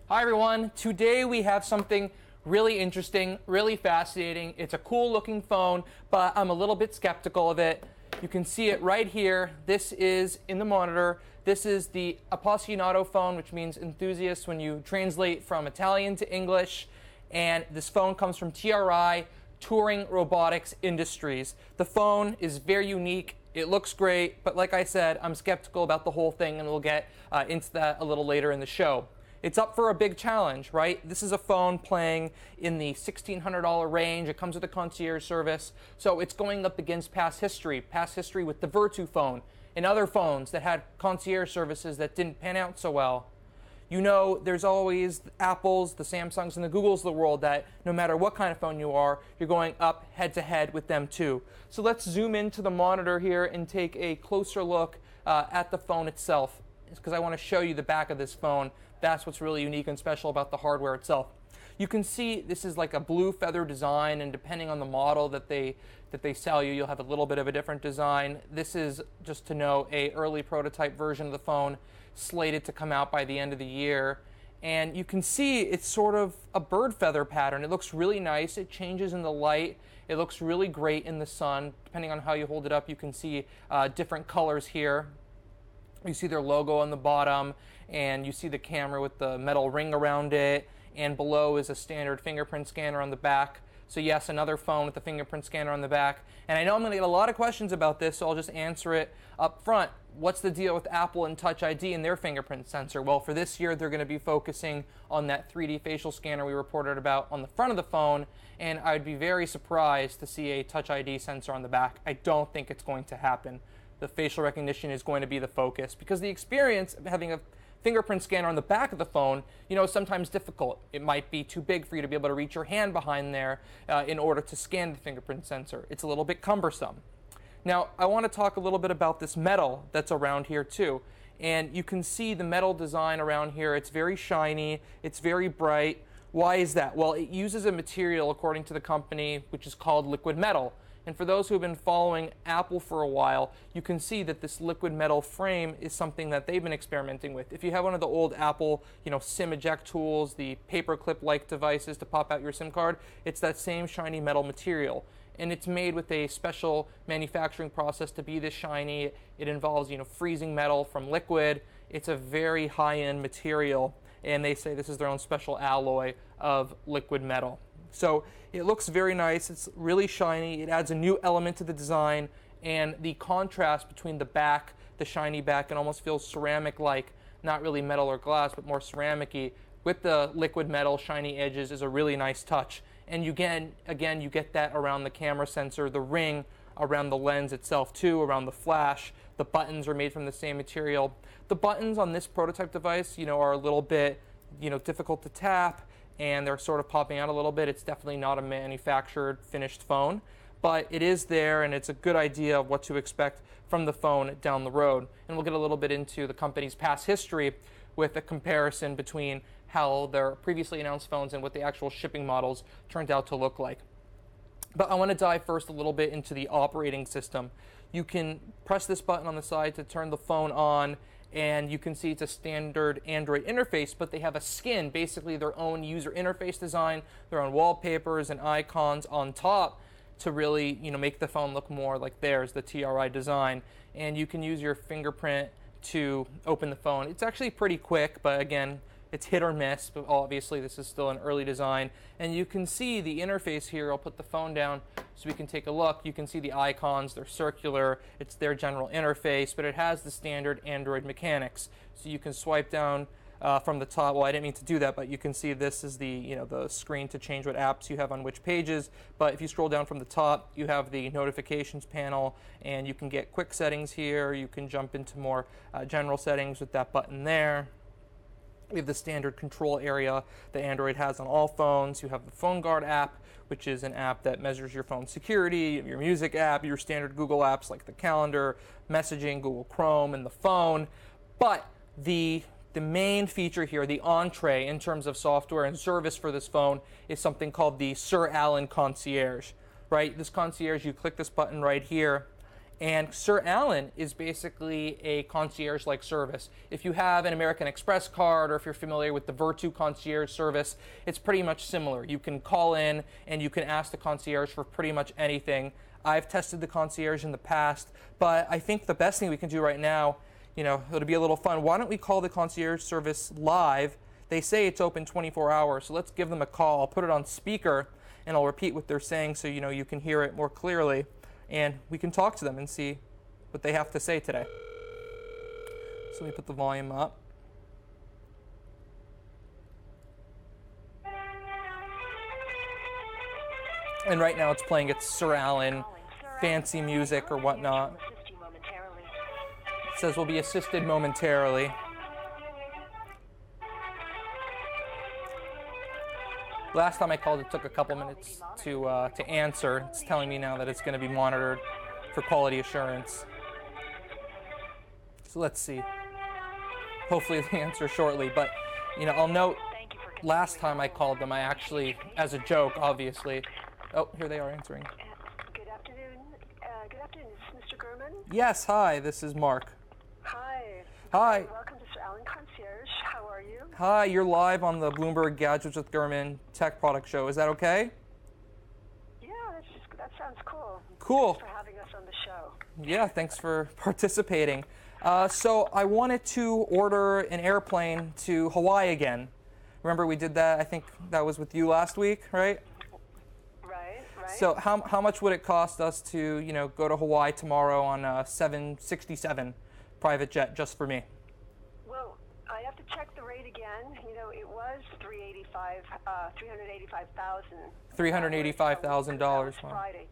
Hi everyone, today we have something really interesting, really fascinating. It's a cool looking phone, but I'm a little bit skeptical of it. You can see it right here. This is in the monitor. This is the appassionato phone, which means enthusiast when you translate from Italian to English. And this phone comes from TRI, Touring Robotics Industries. The phone is very unique. It looks great, but like I said, I'm skeptical about the whole thing, and we'll get into that a little later in the show. It's up for a big challenge, right? This is a phone playing in the $1,600 range. It comes with a concierge service, so it's going up against past history with the Virtu phone and other phones that had concierge services that didn't pan out so well. You know, there's always the Apples, the Samsungs, and the Googles of the world that no matter what kind of phone you are, you're going up head-to-head with them too. So let's zoom into the monitor here and take a closer look at the phone itself, because I want to show you the back of this phone. That's what's really unique and special about the hardware itself. You can see this is like a blue feather design, and depending on the model that they sell you, you'll have a little bit of a different design. This is, just to know, a early prototype version of the phone, slated to come out by the end of the year. And you can see it's sort of a bird feather pattern. It looks really nice. It changes in the light. It looks really great in the sun. Depending on how you hold it up, you can see different colors here. You see their logo on the bottom, and you see the camera with the metal ring around it, and below is a standard fingerprint scanner on the back. So yes, another phone with a fingerprint scanner on the back. And I know I'm going to get a lot of questions about this, so I'll just answer it up front. What's the deal with Apple and Touch ID and their fingerprint sensor? Well, for this year, they're going to be focusing on that 3D facial scanner we reported about on the front of the phone, and I'd be very surprised to see a Touch ID sensor on the back. I don't think it's going to happen. The facial recognition is going to be the focus, because the experience of having a fingerprint scanner on the back of the phone, you know, is sometimes difficult. It might be too big for you to be able to reach your hand behind there in order to scan the fingerprint sensor. It's a little bit cumbersome. Now, I want to talk a little bit about this metal that's around here too. And you can see the metal design around here. It's very shiny. It's very bright. Why is that? Well, it uses a material, according to the company, which is called liquid metal. And for those who have been following Apple for a while, you can see that this liquid metal frame is something that they've been experimenting with. If you have one of the old Apple, SIM eject tools, the paperclip-like devices to pop out your SIM card, it's that same shiny metal material. And it's made with a special manufacturing process to be this shiny. It involves, freezing metal from liquid. It's a very high-end material, and they say this is their own special alloy of liquid metal. So it looks very nice. It's really shiny. It adds a new element to the design, and the contrast between the back, the shiny back, it almost feels ceramic-like, not really metal or glass, but more ceramic-y, with the liquid metal shiny edges is a really nice touch. And you get that around the camera sensor, the ring around the lens itself too, around the flash. The buttons are made from the same material. The buttons on this prototype device, are a little bit, difficult to tap, and they're sort of popping out a little bit. It's definitely not a manufactured finished phone, but it is there, and it's a good idea of what to expect from the phone down the road. And we'll get a little bit into the company's past history with a comparison between how their previously announced phones and what the actual shipping models turned out to look like. But I want to dive first a little bit into the operating system. You can press this button on the side to turn the phone on, and you can see it's a standard Android interface, but they have a skin, basically their own user interface design, their own wallpapers and icons on top to really, make the phone look more like theirs, the TRI design. And you can use your fingerprint to open the phone. It's actually pretty quick, but again, it's hit or miss, but obviously this is still an early design. And you can see the interface here. I'll put the phone down so we can take a look. You can see the icons. They're circular. It's their general interface, but it has the standard Android mechanics. So you can swipe down from the top. Well, I didn't mean to do that, but you can see this is the, the screen to change what apps you have on which pages. But if you scroll down from the top, you have the notifications panel, and you can get quick settings here. You can jump into more general settings with that button there. We have the standard control area that Android has on all phones. You have the Phone Guard app, which is an app that measures your phone security, your music app, your standard Google apps like the calendar, messaging, Google Chrome, and the phone. But the main feature here, the entree in terms of software and service for this phone, is something called the Sir Alan concierge, right? This concierge, you click this button right here, And Sir Alan is basically a concierge-like service. If you have an American Express card, or if you're familiar with the Virtu concierge service, it's pretty much similar. You can call in and you can ask the concierge for pretty much anything. I've tested the concierge in the past, but I think the best thing we can do right now, it'll be a little fun. Why don't we call the concierge service live? They say it's open 24 hours, so let's give them a call. I'll put it on speaker, and I'll repeat what they're saying so you can hear it more clearly, and we can talk to them and see what they have to say today. So let me put the volume up. And right now it's playing its Sir Alan fancy music or whatnot. It says we'll be assisted momentarily. Last time I called, it took a couple minutes to answer. It's telling me now that it's going to be monitored for quality assurance. So let's see. Hopefully they answer shortly. But I'll note, last time I called them, I actually, as a joke, obviously. Oh, here they are answering. Good afternoon. Good afternoon. Is this Mr. Gurman? Yes. Hi. This is Mark. Hi. Hi. Welcome to Sir Alan Concierge. How are you? Hi. You're live on the Bloomberg Gadgets with Gurman Tech Product Show. Is that okay? Yeah, that sounds cool. Cool. Thanks for having us on the show. Yeah. Thanks for participating. So I wanted to order an airplane to Hawaii again. Remember we did that? I think that was with you last week, right? Right. So how much would it cost us to go to Hawaii tomorrow on a 767 private jet just for me? Well, I have to check the rate again. It was $385,000. $385,000. Friday.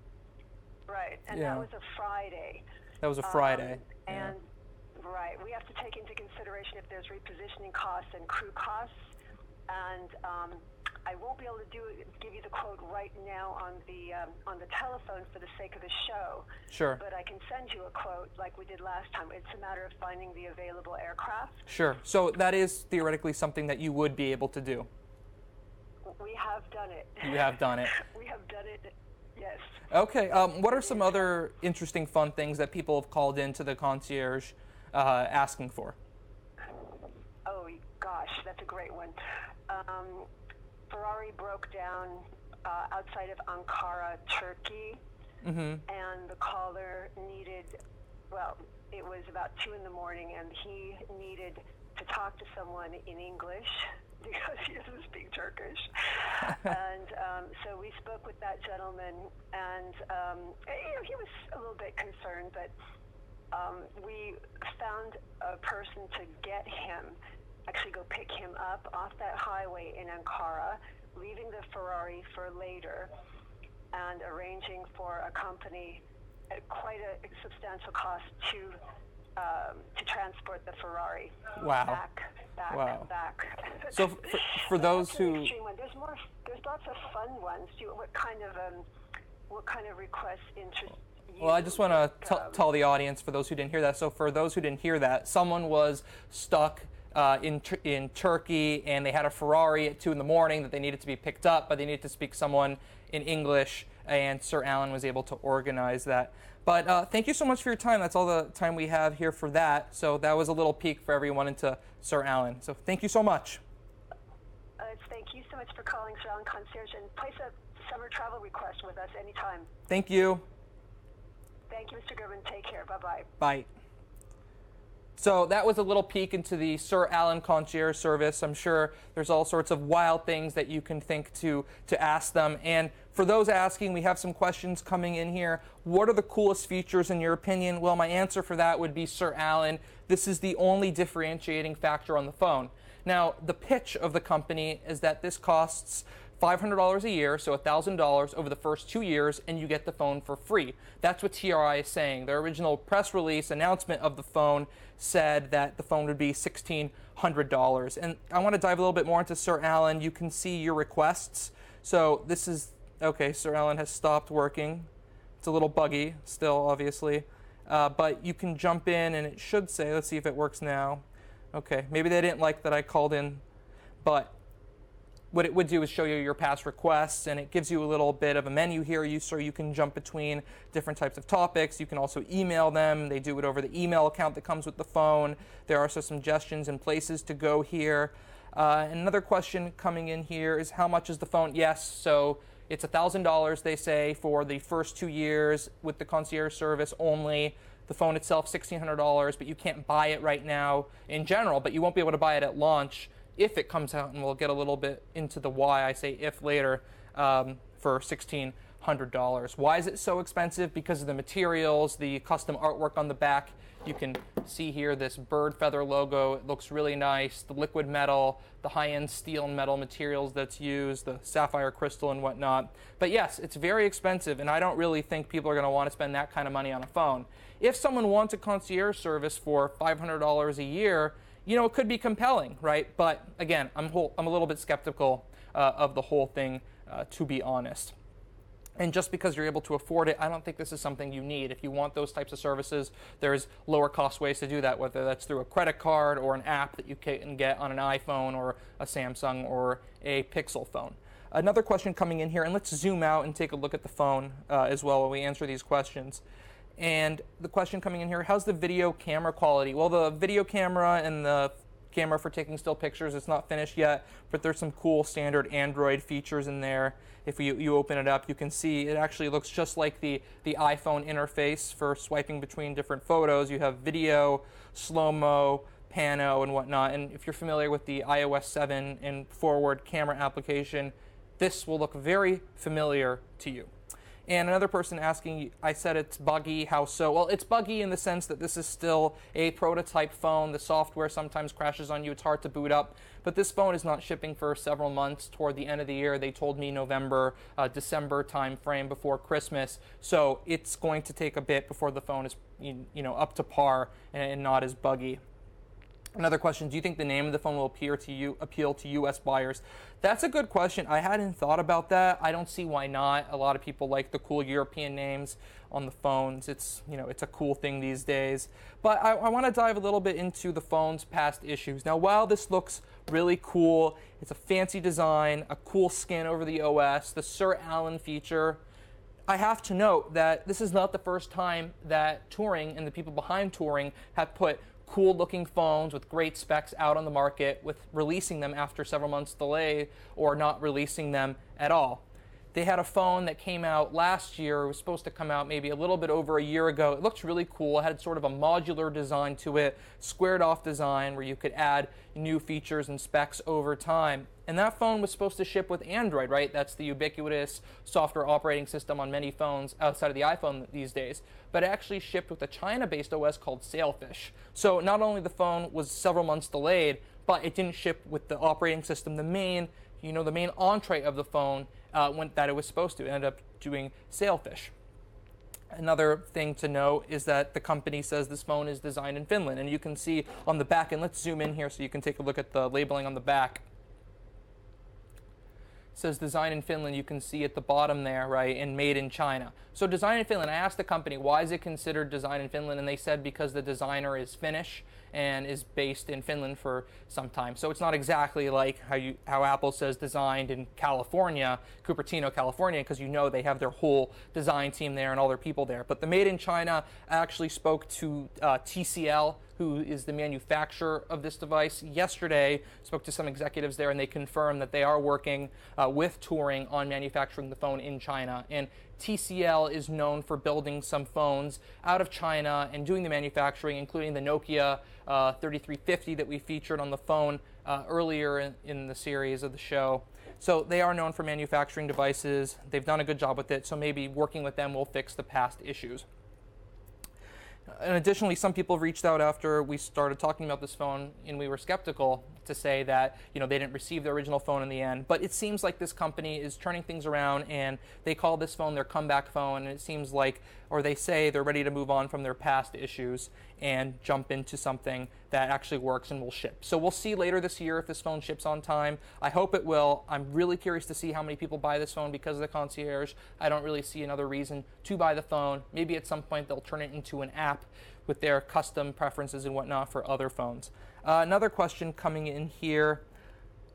Right, and Yeah. that was a Friday. That was a Friday. And right, we have to take into consideration if there's repositioning costs and crew costs. And I won't be able to give you the quote right now on the telephone for the sake of the show. Sure. But I can send you a quote like we did last time. It's a matter of finding the available aircraft. Sure. So that is theoretically something that you would be able to do. We have done it. You have done it. We have done it. Yes. Okay. What are some other interesting, fun things that people have called into the concierge asking for? Oh gosh, that's a great one. Ferrari broke down outside of Ankara, Turkey, and the caller needed, it was about 2 in the morning, and he needed to talk to someone in English because he doesn't speak Turkish. And so we spoke with that gentleman, and he was a little bit concerned, but we found a person to get him, actually go pick him up off that highway in Ankara, leaving the Ferrari for later, and arranging for a company at quite a substantial cost to transport the Ferrari back. So for those who, there's lots of fun ones. What kind of requests interest you? Well, I just want to tell the audience, for those who didn't hear that. So for those who didn't hear that, someone was stuck in Turkey, and they had a Ferrari at 2 in the morning that they needed to be picked up, but they needed to speak someone in English, and Sir Alan was able to organize that. But thank you so much for your time. That's all the time we have here for that. So that was a little peek for everyone into Sir Alan. So thank you so much. Thank you so much for calling Sir Alan Concierge, and place a summer travel request with us anytime. Thank you. Thank you, Mr. Gurman. Take care. Bye-bye. Bye. So that was a little peek into the Sir Alan Concierge service. I'm sure there's all sorts of wild things that you can think to ask them. And for those asking, we have some questions coming in here. What are the coolest features in your opinion? Well, my answer for that would be Sir Alan. This is the only differentiating factor on the phone. Now, the pitch of the company is that this costs $500 a year, so $1,000 over the first 2 years, and you get the phone for free. That's what TRI is saying. Their original press release announcement of the phone said that the phone would be $1,600. And I want to dive a little bit more into Sir Alan. You can see your requests. So this is, okay, Sir Alan has stopped working. It's a little buggy still, obviously. But you can jump in, and it should say, let's see if it works now. Okay, maybe they didn't like that I called in, but what it would do is show you your past requests, and it gives you a little bit of a menu here so you can jump between different types of topics. You can also email them. They do it over the email account that comes with the phone. There are also suggestions and places to go here. Another question coming in here is, how much is the phone? Yes, so it's $1,000, they say, for the first 2 years with the concierge service only. The phone itself, $1,600, but you can't buy it right now in general, but you won't be able to buy it at launch if it comes out, and we'll get a little bit into the why I say if later, for $1,600. Why is it so expensive? Because of the materials, the custom artwork on the back. You can see here this bird feather logo. It looks really nice. The liquid metal, the high-end steel and metal materials that's used, the sapphire crystal and whatnot. But yes, it's very expensive, and I don't really think people are going to want to spend that kind of money on a phone. If someone wants a concierge service for $500 a year, it could be compelling, right? But again, I'm a little bit skeptical of the whole thing, to be honest. And just because you're able to afford it, I don't think this is something you need. If you want those types of services, there's lower cost ways to do that, whether that's through a credit card or an app that you can get on an iPhone or a Samsung or a Pixel phone. Another question coming in here, and let's zoom out and take a look at the phone as well while we answer these questions. And the question coming in here, how's the video camera quality? Well, the video camera and the camera for taking still pictures, it's not finished yet, but there's some cool standard Android features in there. If you open it up, you can see it actually looks just like the iPhone interface for swiping between different photos. You have video, slow-mo, pano, and whatnot. And if you're familiar with the iOS 7 and forward camera application, this will look very familiar to you. And another person asking, I said it's buggy, how so? Well, it's buggy in the sense that this is still a prototype phone. The software sometimes crashes on you. It's hard to boot up. But this phone is not shipping for several months toward the end of the year. They told me November, December time frame before Christmas. So it's going to take a bit before the phone is up to par and not as buggy. Another question, do you think the name of the phone will appeal to U.S. buyers? That's a good question. I hadn't thought about that. I don't see why not. A lot of people like the cool European names on the phones. It's a cool thing these days. But I want to dive a little bit into the phone's past issues. Now, while this looks really cool, it's a fancy design, a cool skin over the OS, the Sir Alan feature, I have to note that this is not the first time that Turing and the people behind Turing have put cool-looking phones with great specs out on the market, with releasing them after several months delay or not releasing them at all. They had a phone that came out last year. It was supposed to come out maybe a little bit over a year ago. It looked really cool. It had sort of a modular design to it, squared-off design where you could add new features and specs over time. And that phone was supposed to ship with Android, right? That's the ubiquitous software operating system on many phones outside of the iPhone these days. But it actually shipped with a China-based OS called Sailfish. So not only the phone was several months delayed, but it didn't ship with the operating system, the main entree of the phone that it was supposed to. It ended up doing Sailfish. Another thing to note is that the company says this phone is designed in Finland. And you can see on the back, and let's zoom in here so you can take a look at the labeling on the back. It says design in Finland, you can see at the bottom there, right, and made in China. So design in Finland, I asked the company, why is it considered design in Finland? And they said because the designer is Finnish and is based in Finland for some time. So it's not exactly like how Apple says designed in California, Cupertino, California, because they have their whole design team there and all their people there. But the made in China, I actually spoke to TCL, who is the manufacturer of this device, yesterday. Spoke to some executives there, and they confirmed that they are working with Turing on manufacturing the phone in China. And TCL is known for building some phones out of China and doing the manufacturing, including the Nokia 3350 that we featured on the phone earlier in the series of the show. So they are known for manufacturing devices. They've done a good job with it, so maybe working with them will fix the past issues. And additionally, some people reached out after we started talking about this phone, and we were skeptical to say that they didn't receive the original phone in the end. But it seems like this company is turning things around, and they call this phone their comeback phone. And it seems like, or they say, they're ready to move on from their past issues and jump into something that actually works and will ship. So we'll see later this year if this phone ships on time. I hope it will. I'm really curious to see how many people buy this phone because of the concierge. I don't really see another reason to buy the phone. Maybe at some point they'll turn it into an app with their custom preferences and whatnot for other phones. Another question coming in here.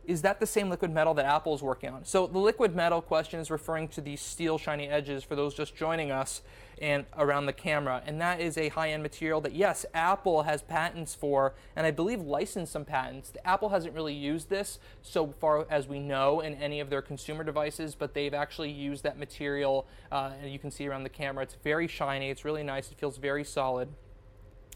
is that the same liquid metal that Apple's working on? So the liquid metal question is referring to these steel shiny edges for those just joining us and around the camera. And that is a high-end material that, yes, Apple has patents for, and I believe licensed some patents. Apple hasn't really used this so far as we know in any of their consumer devices, but they've actually used that material, and you can see around the camera. It's very shiny. It's really nice. It feels very solid.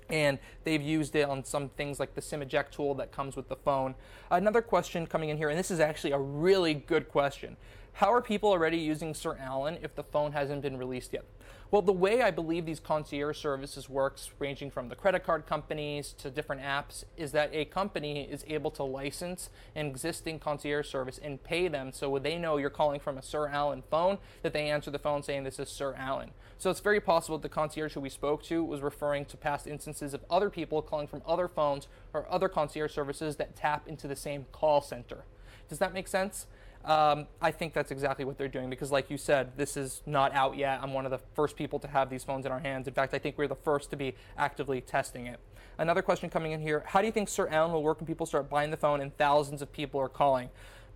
And they've used it on some things like the SIM eject tool that comes with the phone. Another question coming in here, and this is actually a really good question. How are people already using Sir Alan if the phone hasn't been released yet? Well, the way I believe these concierge services works, ranging from the credit card companies to different apps, is that a company is able to license an existing concierge service and pay them so when they know you're calling from a Sir Alan phone, that they answer the phone saying this is Sir Alan. So it's very possible that the concierge who we spoke to was referring to past instances of other people calling from other phones or other concierge services that tap into the same call center. Does that make sense? I think that's exactly what they're doing because, like you said, this is not out yet. I'm one of the first people to have these phones in our hands. In fact, I think we're the first to be actively testing it. Another question coming in here, how do you think Sir Alan will work when people start buying the phone and thousands of people are calling?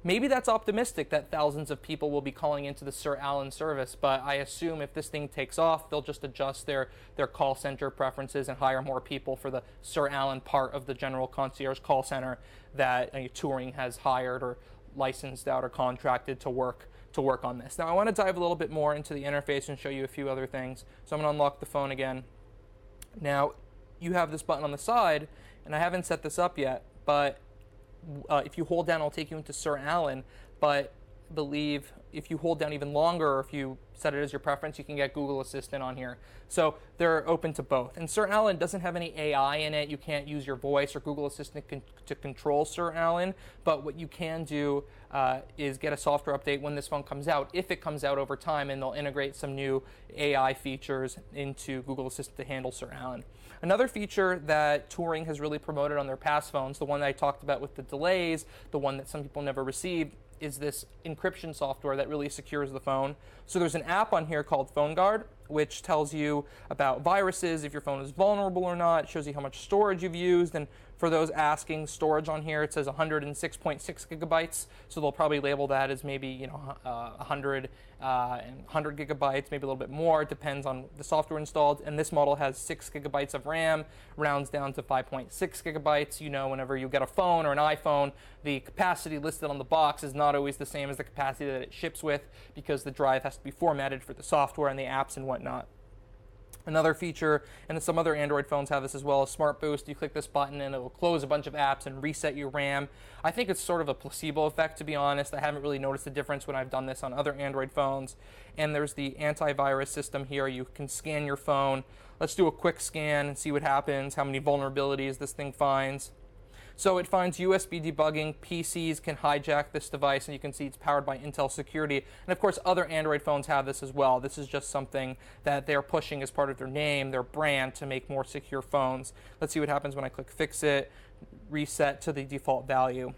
Maybe that's optimistic that thousands of people will be calling into the Sir Alan service, but I assume if this thing takes off, they'll just adjust their call center preferences and hire more people for the Sir Alan part of the general concierge call center that Touring has hired or licensed out or contracted to work on this. Now I want to dive a little bit more into the interface and show you a few other things. So I'm going to unlock the phone again. Now you have this button on the side, and I haven't set this up yet, but if you hold down, it'll take you into Sir Alan, but I believe if you hold down even longer, or if you set it as your preference, you can get Google Assistant on here. So they're open to both. And Sir Alan doesn't have any AI in it. You can't use your voice or Google Assistant to control Sir Alan, but what you can do is get a software update when this phone comes out, if it comes out over time, and they'll integrate some new AI features into Google Assistant to handle Sir Alan. Another feature that Touring has really promoted on their past phones, the one that I talked about with the delays, the one that some people never received, is this encryption software that really secures the phone. So there's an app on here called Phone Guard, which tells you about viruses, if your phone is vulnerable or not. It shows you how much storage you've used, and for those asking storage on here, it says 106.6 gigabytes. So they'll probably label that as maybe 100 gigabytes, maybe a little bit more. It depends on the software installed. And this model has 6 gigabytes of RAM, rounds down to 5.6 gigabytes. Whenever you get a phone or an iPhone, the capacity listed on the box is not always the same as the capacity that it ships with, because the drive has to be formatted for the software and the apps and whatnot. Another feature, and some other Android phones have this as well, is Smart Boost. You click this button and it will close a bunch of apps and reset your RAM. I think it's sort of a placebo effect, to be honest. I haven't really noticed the difference when I've done this on other Android phones. And there's the Antivirus system here. You can scan your phone. Let's do a quick scan and see what happens, how many vulnerabilities this thing finds. So it finds USB debugging, PCs can hijack this device, and you can see it's powered by Intel Security. And of course, other Android phones have this as well. This is just something that they're pushing as part of their name, their brand, to make more secure phones. Let's see what happens when I click Fix It, reset to the default value.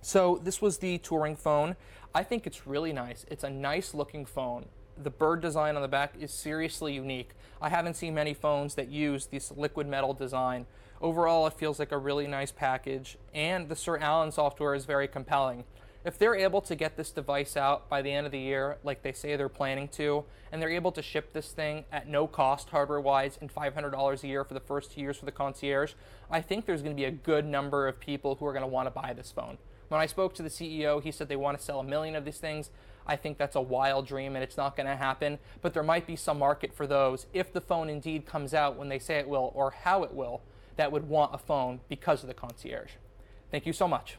So this was the Touring phone. I think it's really nice. It's a nice looking phone. The bird design on the back is seriously unique. I haven't seen many phones that use this liquid metal design. Overall, it feels like a really nice package, and the Sir Alan software is very compelling. If they're able to get this device out by the end of the year, like they say they're planning to, and they're able to ship this thing at no cost hardware-wise and $500 a year for the first 2 years for the concierge, I think there's going to be a good number of people who are going to want to buy this phone. When I spoke to the CEO, he said they want to sell 1 million of these things. I think that's a wild dream and it's not going to happen, but there might be some market for those if the phone indeed comes out when they say it will, or how it will, that would want a phone because of the concierge. Thank you so much.